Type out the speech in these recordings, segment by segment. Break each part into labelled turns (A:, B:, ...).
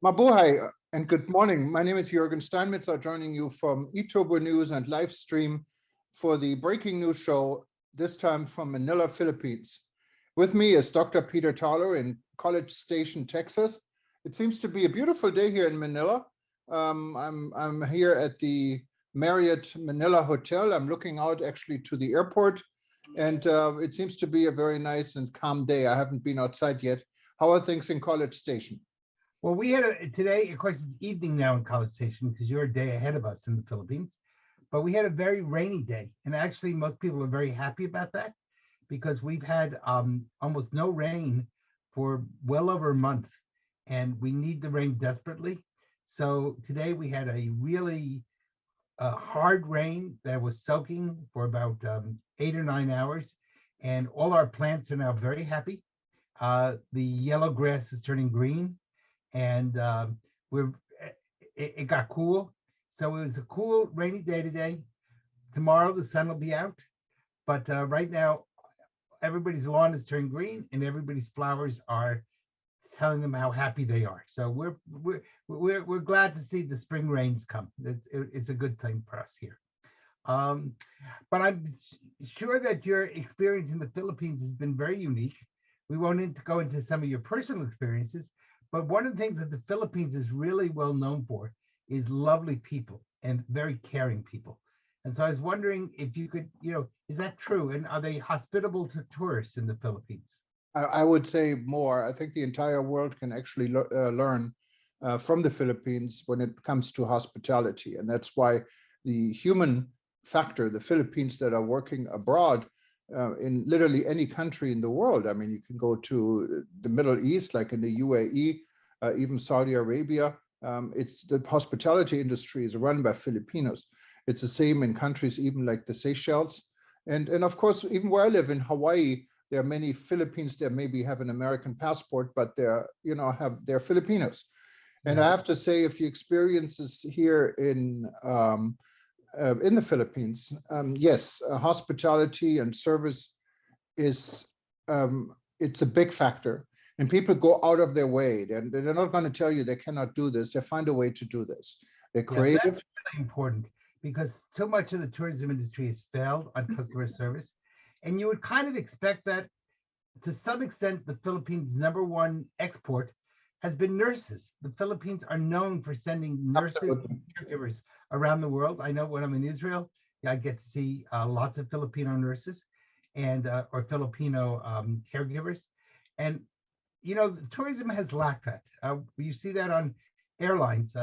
A: Mabuhay and good morning. My name is Jürgen Steinmetzer, joining you from eTurbo News and live stream for the breaking news show, this time from Manila, Philippines. With me is Dr. Peter Thaler in College Station, Texas. It seems to be a beautiful day here in Manila. I'm here at the Marriott Manila Hotel. I'm looking out actually to the airport, and it seems to be a very nice and calm day. I haven't been outside yet. How are things in College Station?
B: Well, we had today, of course, it's evening now in College Station because you're a day ahead of us in the Philippines. But we had a very rainy day, and actually, most people are very happy about that because we've had almost no rain for well over a month, and we need the rain desperately. So today we had a really hard rain that was soaking for about 8 or 9 hours, and all our plants are now very happy. The yellow grass is turning green, and we're it got cool. So it was a cool rainy day today. Tomorrow the sun will be out, but right now everybody's lawn is turning green and everybody's flowers are telling them how happy they are. So we're glad to see the spring rains come. It's a good thing for us here. Um, but I'm sure that your experience in the Philippines has been very unique. We won't need to go into some of your personal experiences, but one of the things that the Philippines is really well known for is lovely people and very caring people. And so I was wondering if you could, is that true? And are they hospitable to tourists in the Philippines?
A: I would say more. I think the entire world can actually learn from the Philippines when it comes to hospitality. And that's why the human factor, the Philippines that are working abroad in literally any country in the world. I mean, you can go to the Middle East, like in the UAE, even Saudi Arabia. It's the hospitality industry is run by Filipinos. It's the same in countries even like the Seychelles. And of course, even where I live in Hawaii, there are many Philippines that maybe have an American passport, but they're Filipinos. And
B: Yeah.
A: I have to say, if you experience this here in the Philippines, yes, hospitality and service is it's a big factor. And people go out of their way. They're not going to tell you they cannot do this. They find a way to do this. They're
B: Yeah, that's
A: creative.
B: really important because so much of the tourism industry has failed on customer service. And you would kind of expect that to some extent, the Philippines' number one export has been nurses. The Philippines are known for sending nurses and
A: Absolutely.
B: caregivers around the world. I know when I'm in Israel, I get to see lots of Filipino nurses and or Filipino caregivers, and tourism has lacked that. You see that on airlines.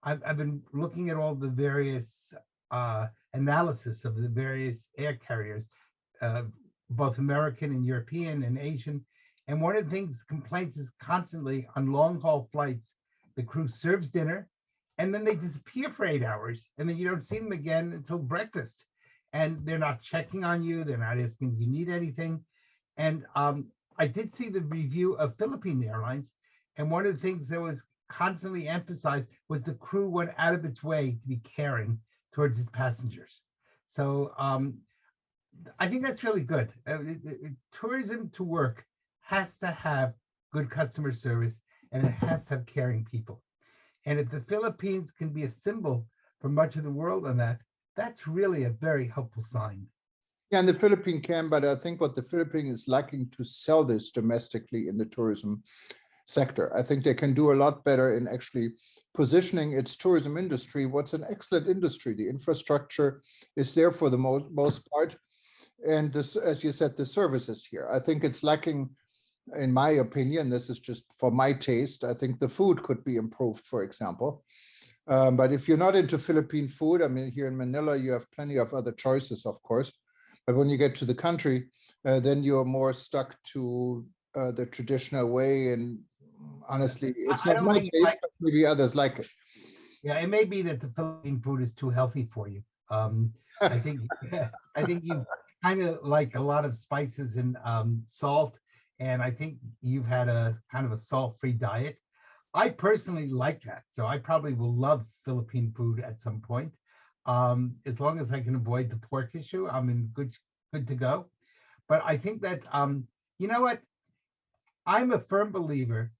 B: I've been looking at all the various analysis of the various air carriers, uh, both American and European and Asian. And one of the things complaints is constantly on long haul flights, the crew serves dinner and then they disappear for 8 hours and then you don't see them again until breakfast. And they're not checking on you. They're not asking if you need anything. And I did see the review of Philippine Airlines. And one of the things that was constantly emphasized was the crew went out of its way to be caring towards its passengers. So I think that's really good. Tourism to work has to have good customer service and it has to have caring people. And if the Philippines can be a symbol for much of the world on that, that's really a very helpful sign.
A: Yeah, and the Philippine can, but I think what the Philippines is lacking to sell this domestically in the tourism sector. I think they can do a lot better in actually positioning its tourism industry. What's an excellent industry. The infrastructure is there for the most part. And this, as you said, the services here. I think it's lacking, in my opinion, this is just for my taste. I think the food could be improved, for example. But if you're not into Philippine food, I mean, here in Manila, you have plenty of other choices, of course. But when you get to the country, then you're more stuck to the traditional way. And
B: Yeah.
A: honestly, it's
B: I
A: not
B: don't
A: my
B: think
A: taste, but maybe others like it.
B: yeah, it may be that the Philippine food is too healthy for you. I think I think you kind of like a lot of spices and salt, and I think you've had a kind of a salt-free diet. I personally like that, so I probably will love Philippine food at some point. As long as I can avoid the pork issue, I'm in good to go. But I think that you know what? I'm a firm believer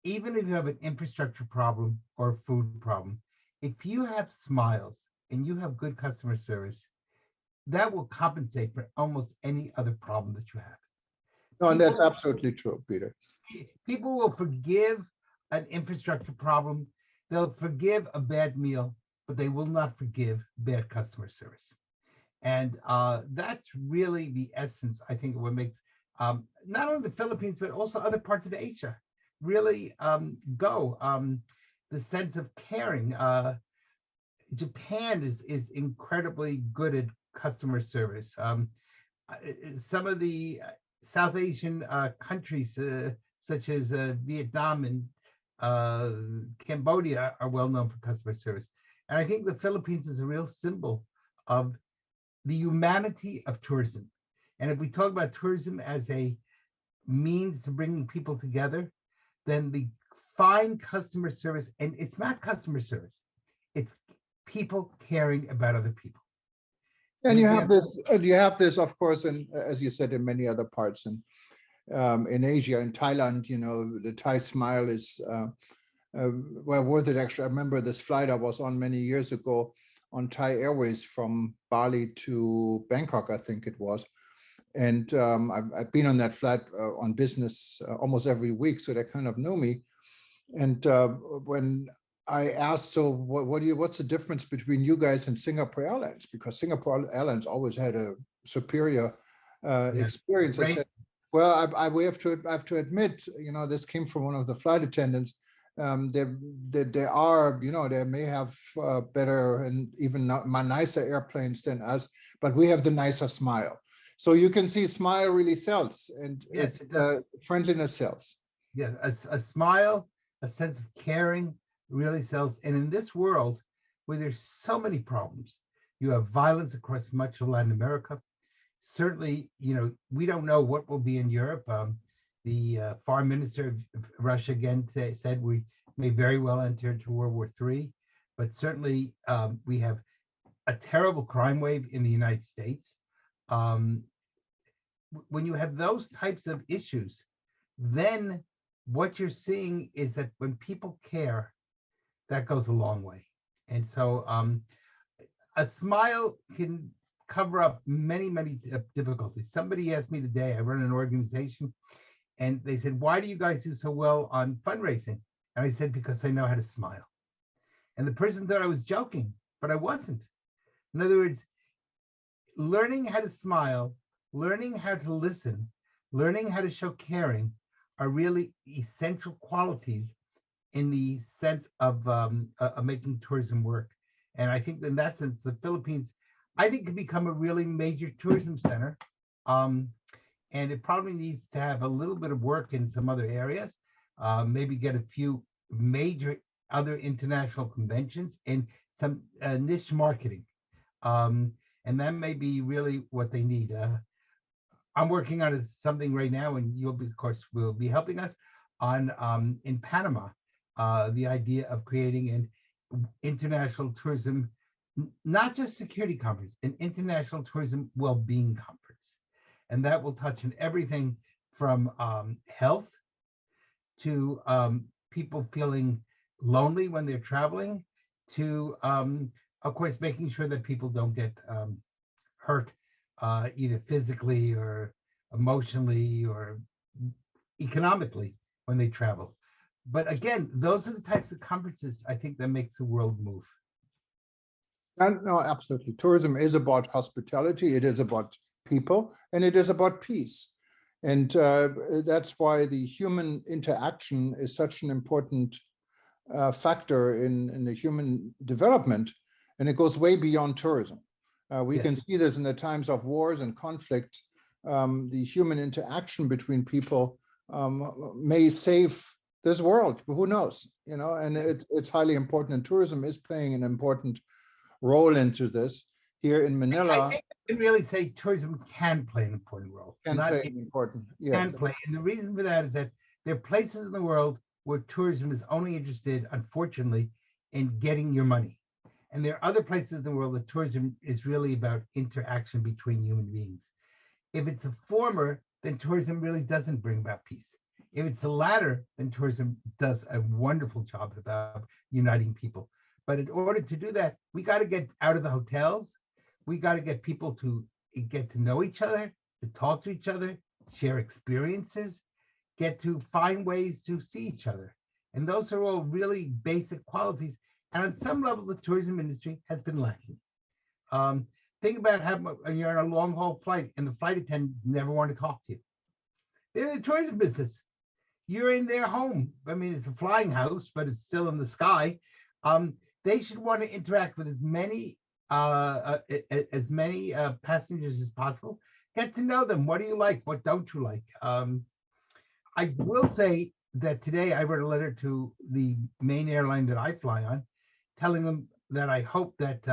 B: even if you have an infrastructure problem or a food problem, if you have smiles and you have good customer service, that will compensate for almost any other problem that you have.
A: No, and that's
B: People
A: absolutely true, Peter.
B: people will forgive an infrastructure problem, they'll forgive a bad meal, but they will not forgive bad customer service. And that's really the essence, I think, of what makes not only the Philippines, but also other parts of Asia really go. The sense of caring. Japan is incredibly good at customer service. Some of the South Asian countries, such as Vietnam and Cambodia, are well known for customer service. And I think the Philippines is a real symbol of the humanity of tourism. And if we talk about tourism as a means to bringing people together, then the fine customer service, and it's not customer service, it's people caring about other people.
A: And you have this, of course, and as you said, in many other parts in Asia, in Thailand, you know, the Thai smile is well worth it. Actually, I remember this flight I was on many years ago on Thai Airways from Bali to Bangkok, I think it was. And I've been on that flight on business almost every week, so they kind of know me. And when I asked, so what's the difference between you guys and Singapore Airlines? Because Singapore Airlines always had a superior experience. I said, well, I have to admit, you know, this came from one of the flight attendants. They are, you know, they may have better and even nicer airplanes than us, but we have the nicer smile. So you can see smile really sells, and
B: Yes,
A: friendliness sells.
B: Yes, a smile, a sense of caring really sells. And in this world where there's so many problems, you have violence across much of Latin America. Certainly, you know, we don't know what will be in Europe. The foreign minister of Russia again said we may very well enter into World War III, but certainly we have a terrible crime wave in the United States. When you have those types of issues, then what you're seeing is that when people care, that goes a long way. And so a smile can cover up many, many difficulties. Somebody asked me today, I run an organization, and they said, why do you guys do so well on fundraising? And I said, because I know how to smile. And the person thought I was joking, but I wasn't. In other words, learning how to smile, learning how to listen, learning how to show caring are really essential qualities in the sense of making tourism work. And I think in that sense, the Philippines, I think, could become a really major tourism center. And it probably needs to have a little bit of work in some other areas, maybe get a few major other international conventions and some niche marketing. And that may be really what they need. I'm working on something right now, and you'll be, of course, will be helping us on in Panama, the idea of creating an international tourism, not just security conference, an international tourism well-being conference. And that will touch on everything from health to people feeling lonely when they're traveling to, of course, making sure that people don't get hurt either physically or emotionally or economically when they travel. But again, those are the types of conferences I think that makes the world move.
A: And no, absolutely. Tourism is about hospitality. It is about people, and it is about peace. And that's why the human interaction is such an important factor in the human development. And it goes way beyond tourism. We can see this in the times of wars and conflict. The human interaction between people may save this world. Who knows? You know, and it's highly important. And tourism is playing an important role into this. Here in Manila,
B: I think I can really say tourism can play an important role.
A: Can play an important, yes.
B: Can play, and the reason for that is that there are places in the world where tourism is only interested, unfortunately, in getting your money. And there are other places in the world that tourism is really about interaction between human beings. If it's a former, then tourism really doesn't bring about peace. If it's the latter, then tourism does a wonderful job about uniting people. But in order to do that, we got to get out of the hotels. We got to get people to get to know each other, to talk to each other, share experiences, get to find ways to see each other. And those are all really basic qualities. And on some level, the tourism industry has been lacking. Um, think about how you're on a long haul flight and the flight attendants never want to talk to you. They're in the tourism business. You're in their home. I mean, it's a flying house, but it's still in the sky. Um, they should want to interact with as many passengers as possible. Get to know them. What do you like? What don't you like? I will say that today I wrote a letter to the main airline that I fly on, telling them that I hope that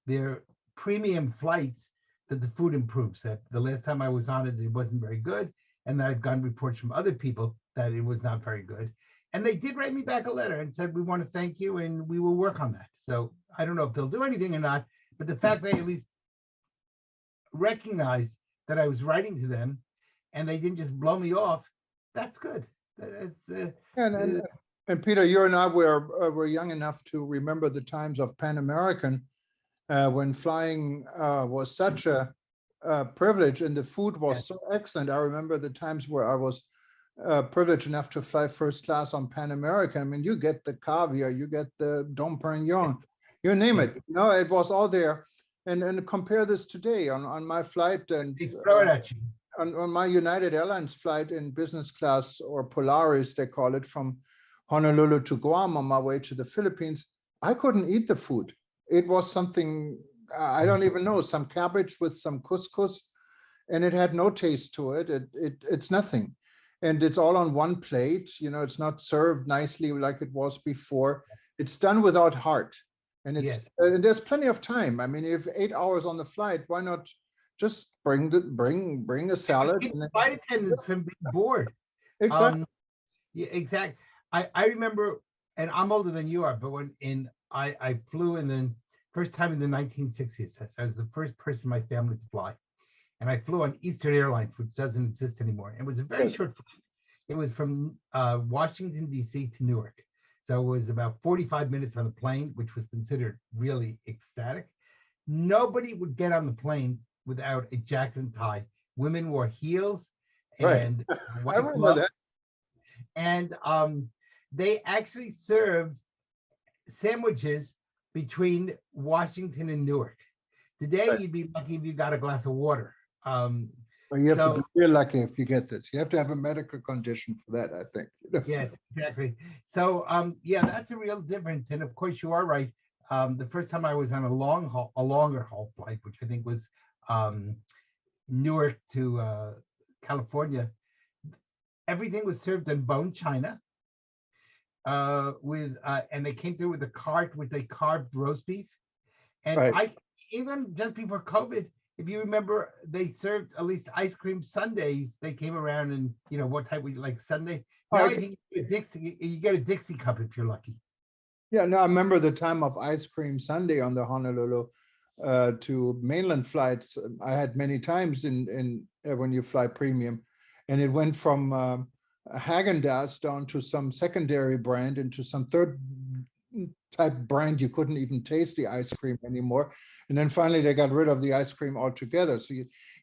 B: their premium flights, that the food improves. That the last time I was on it, it wasn't very good, and that I've gotten reports from other people that it was not very good. And they did write me back a letter and said, we want to thank you and we will work on that. So I don't know if they'll do anything or not, but the fact they at least recognized that I was writing to them and they didn't just blow me off, that's good.
A: And Peter, you and I were young enough to remember the times of Pan American when flying was such a privilege and the food was so excellent. I remember the times where I was privileged enough to fly first class on Pan American. I mean, you get the caviar, you get the Dom Perignon, you name it. No, it was all there. And compare this today on my flight and
B: throw it at you.
A: On my United Airlines flight in business class, or Polaris, they call it, from Honolulu to Guam on my way to the Philippines, I couldn't eat the food. It was something, I don't even know, some cabbage with some couscous, and it had no taste to it. It's nothing. And it's all on one plate. You know, it's not served nicely like it was before. It's done without heart. And and there's plenty of time. I mean, if 8 hours on the flight, why not just bring a salad?
B: Flight attendants can be bored.
A: Exactly.
B: Yeah, exactly. I remember, and I'm older than you are, but when I flew in the first time in the 1960s. I was the first person in my family to fly. And I flew on Eastern Airlines, which doesn't exist anymore. It was a very short flight. It was from Washington, D.C. to Newark. So it was about 45 minutes on the plane, which was considered really ecstatic. Nobody would get on the plane without a jacket and tie. Women wore heels and
A: I remember that.
B: And they actually served sandwiches between Washington and Newark. Today, you'd be lucky if you got a glass of water.
A: Well, you have to be real lucky if you get this. You have to have a medical condition for that, I think.
B: Yes, exactly. So, yeah, that's a real difference. And of course, you are right. The first time I was on a longer haul flight, which I think was Newark to California, everything was served in bone china. And they came through with a cart with a carved roast beef. And even just before COVID, if you remember, they served at least ice cream sundaes. They came around and, you know, what type would you like sundae? Now you get a Dixie cup if you're lucky.
A: Yeah, no, I remember the time of ice cream sundae on the Honolulu to mainland flights. I had many times in when you fly premium, and it went from Haagen-Dazs down to some secondary brand into some third type brand. You couldn't even taste the ice cream anymore. And then finally they got rid of the ice cream altogether. So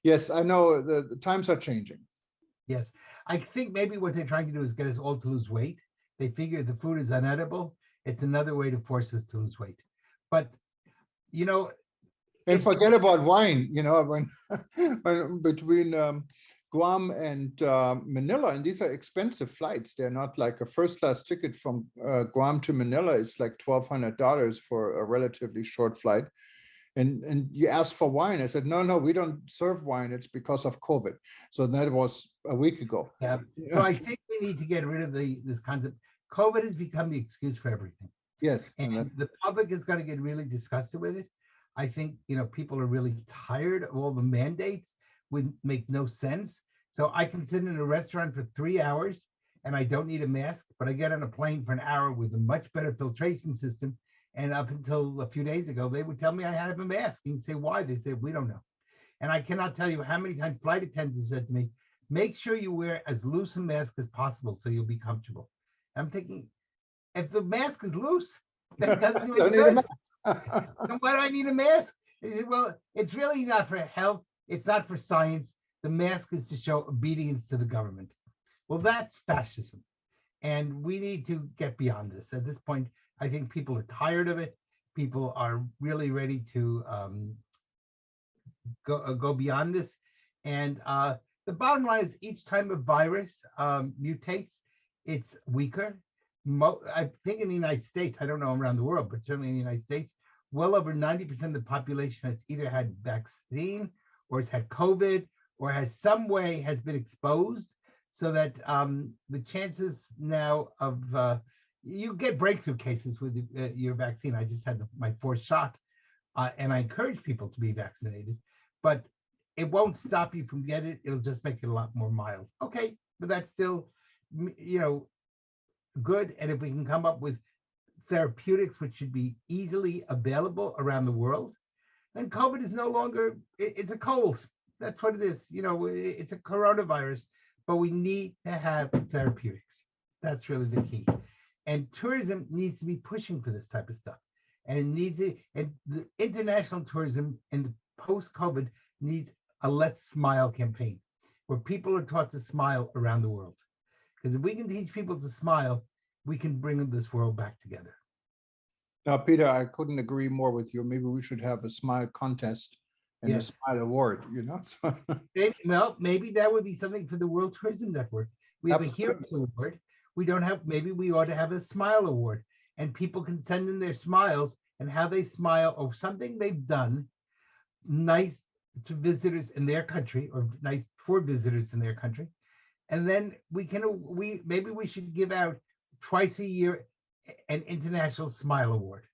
A: yes, I know the times are changing.
B: Yes. I think maybe what they're trying to do is get us all to lose weight. They figure the food is unedible. It's another way to force us to lose weight. But, you know.
A: And forget about wine, you know, when between Guam and Manila, and these are expensive flights. They're not like a first class ticket from Guam to Manila is like $1,200 for a relatively short flight. And you asked for wine. I said, no, we don't serve wine. It's because of COVID. So that was a week ago.
B: Yeah. So I think we need to get rid of this concept. COVID has become the excuse for everything.
A: Yes.
B: And the public is going to get really disgusted with it. I think, you know, people are really tired of all the mandates, would make no sense. So I can sit in a restaurant for 3 hours and I don't need a mask, but I get on a plane for an hour with a much better filtration system. And up until a few days ago, they would tell me I had to have a mask. And you say, why? They said, we don't know. And I cannot tell you how many times flight attendants said to me, make sure you wear as loose a mask as possible so you'll be comfortable. I'm thinking, if the mask is loose, that doesn't do
A: Don't
B: any
A: need a
B: good.
A: mask.
B: Then why do I need a mask? He said, well, it's really not for health. It's not for science. The mask is to show obedience to the government. Well, that's fascism. And we need to get beyond this. At this point, I think people are tired of it. People are really ready to go beyond this. And the bottom line is each time a virus mutates, it's weaker. I think in the United States, I don't know around the world, but certainly in the United States, well over 90% of the population has either had vaccine or has had COVID or has some way has been exposed, so that the chances now of you get breakthrough cases with your vaccine. I just had my fourth shot, and I encourage people to be vaccinated, but it won't stop you from getting it. It'll just make it a lot more mild. Okay, but that's still, good. And if we can come up with therapeutics which should be easily available around the world, then COVID is no longer, it's a cold. That's what it is. It's a coronavirus, but we need to have therapeutics. That's really the key. And tourism needs to be pushing for this type of stuff. And the international tourism in the post-COVID needs a Let's Smile campaign where people are taught to smile around the world. Because if we can teach people to smile, we can bring this world back together.
A: Now, Peter, I couldn't agree more with you. Maybe we should have a smile contest and a
B: Yes.
A: smile award, So-
B: Maybe that would be something for the World Tourism Network. We have
A: Absolutely.
B: a Heroes Award. We don't have, maybe we ought to have a Smile Award, and people can send in their smiles and how they smile or something they've done nice to visitors in their country or nice for visitors in their country. And then maybe we should give out twice a year an International Smile Award.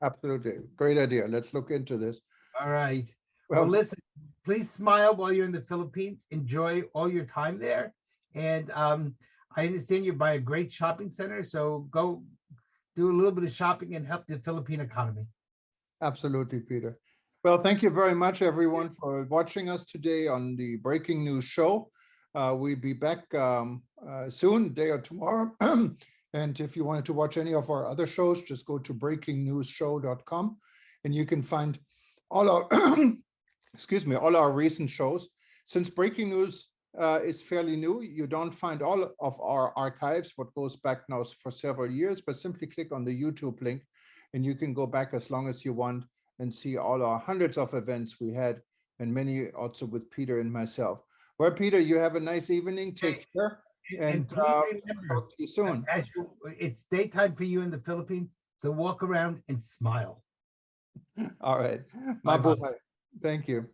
A: Absolutely. Great idea. Let's look into this.
B: All right. Well,
A: Well,
B: listen, please smile while you're in the Philippines. Enjoy all your time there. And I understand you're by a great shopping center, so go do a little bit of shopping and help the Philippine economy.
A: absolutely, Peter. Well, thank you very much, everyone, for watching us today on the Breaking News Show. We'll be back soon, day or tomorrow. And if you wanted to watch any of our other shows, just go to breakingnewsshow.com and you can find all our, all our recent shows. Since Breaking News is fairly new, you don't find all of our archives, what goes back now for several years, but simply click on the YouTube link and you can go back as long as you want and see all our hundreds of events we had, and many also with Peter and myself. Well, Peter, you have a nice evening. Take care. And
B: please remember,
A: talk to you soon.
B: it's daytime for you in the Philippines, so walk around and smile.
A: All right.
B: Bye-bye.
A: Mabuhay. Thank you.